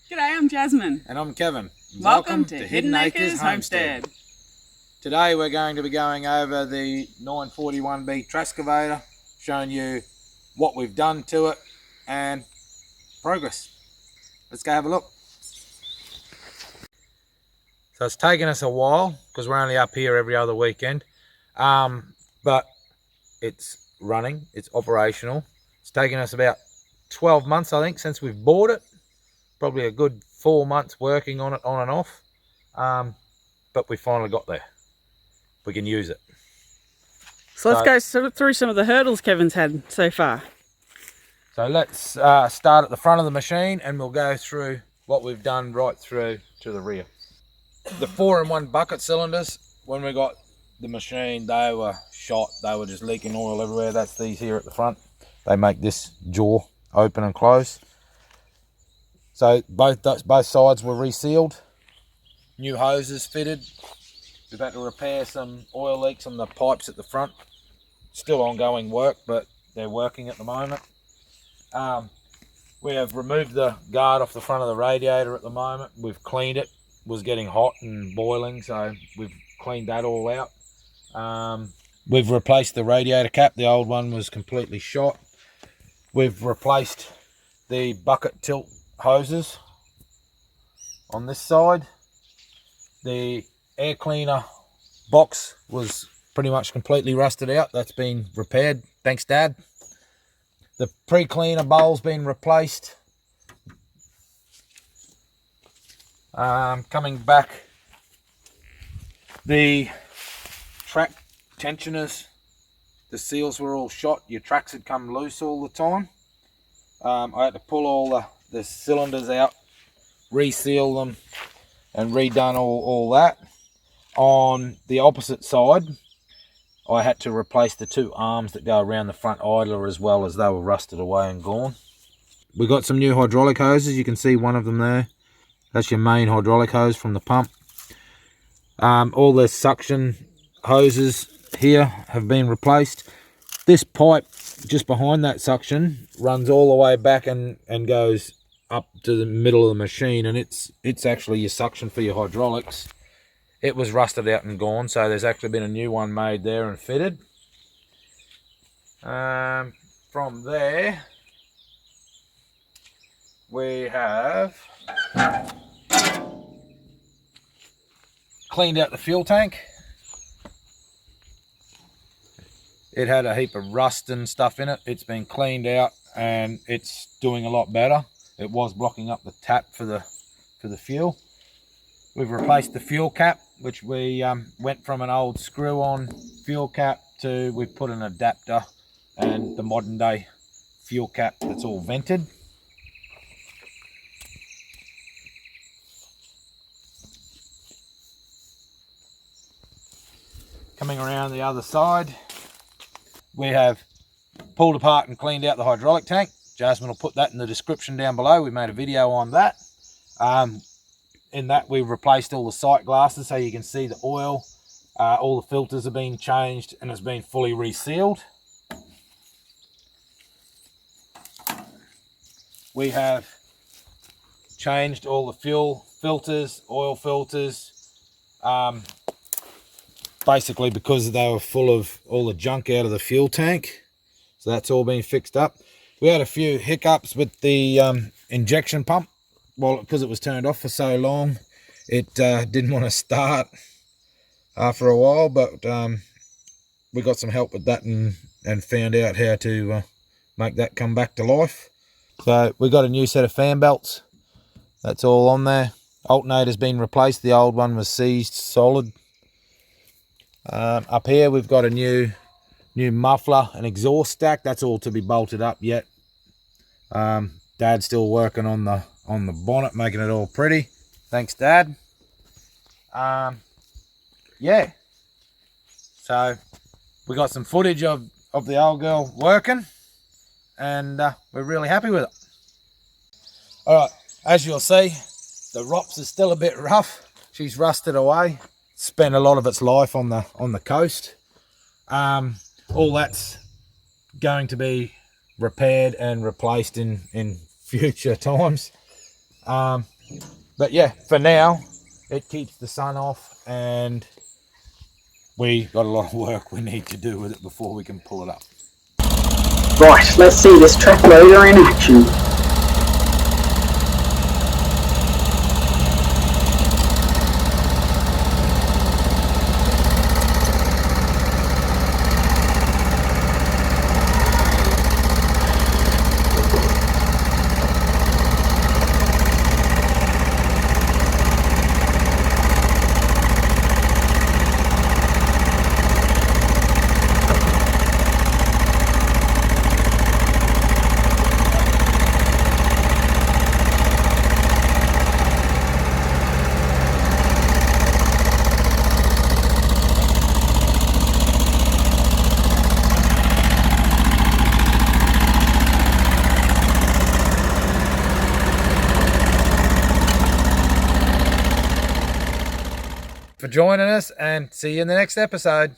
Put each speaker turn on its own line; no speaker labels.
G'day, I'm Jasmine.
And I'm Kevin.
Welcome to Hidden Acres Homestead.
Today we're going to be going over the 941B Traxcavator, showing you what we've done to it and progress. Let's go have a look. So it's taken us a while because we're only up here every other weekend, but it's running, it's operational. It's taken us about 12 months, I think, since we've bought it. Probably a good 4 months working on it on and off, but we finally got there. We can use it.
So let's go through some of the hurdles Kevin's had so far.
So let's start at the front of the machine and we'll go through what we've done right through to the rear. The 4-in-1 bucket cylinders, when we got the machine, they were shot. They were just leaking oil everywhere. That's these here at the front. They make this jaw open and close. So both sides were resealed, new hoses fitted. We've had to repair some oil leaks on the pipes at the front. Still ongoing work, but they're working at the moment. We have removed the guard off the front of the radiator at the moment. We've cleaned it. It was getting hot and boiling, so we've cleaned that all out. We've replaced the radiator cap. The old one was completely shot. We've replaced the bucket tilt hoses on this side. The air cleaner box was pretty much completely rusted out. That's been repaired. Thanks, Dad. The pre-cleaner bowl's been replaced. Coming back, the track tensioners, the seals were all shot. Your tracks had come loose all the time. I had to pull all the cylinders out, reseal them, and redone all that. On the opposite side, I had to replace the two arms that go around the front idler as well, as they were rusted away and gone. We got some new hydraulic hoses. You can see one of them there. That's your main hydraulic hose from the pump. All the suction hoses here have been replaced. This pipe just behind that suction runs all the way back and goes up to the middle of the machine, and it's actually your suction for your hydraulics. It was rusted out and gone, so there's actually been a new one made there and fitted. From there, we have cleaned out the fuel tank. It had a heap of rust and stuff in it. It's been cleaned out and it's doing a lot better. It was blocking up the tap for the fuel. We've replaced the fuel cap, which we went from an old screw-on fuel cap to we've put an adapter and the modern day fuel cap that's all vented. Coming around the other side, we have pulled apart and cleaned out the hydraulic tank. Jasmine will put that in the description down below. We made a video on that. In that, we've replaced all the sight glasses so you can see the oil. All the filters have been changed and it's been fully resealed. We have changed all the fuel filters, oil filters, basically because they were full of all the junk out of the fuel tank. So that's all been fixed up. We had a few hiccups with the injection pump. Well, because it was turned off for so long, it didn't want to start after a while, but we got some help with that and found out how to make that come back to life. So we got a new set of fan belts. That's all on there. Alternator's been replaced. The old one was seized solid. Up here we've got a new muffler and exhaust stack. That's all to be bolted up yet. Dad's still working on the bonnet, making it all pretty. Thanks, Dad. Yeah. So we got some footage of the old girl working, and we're really happy with it. All right, as you'll see, the ROPS is still a bit rough. She's rusted away. Spent a lot of its life on the coast. All that's going to be repaired and replaced in future times. But yeah, for now, it keeps the sun off, and we got a lot of work we need to do with it before we can pull it up.
Right, let's see this track loader in action.
For joining us, and see you in the next episode.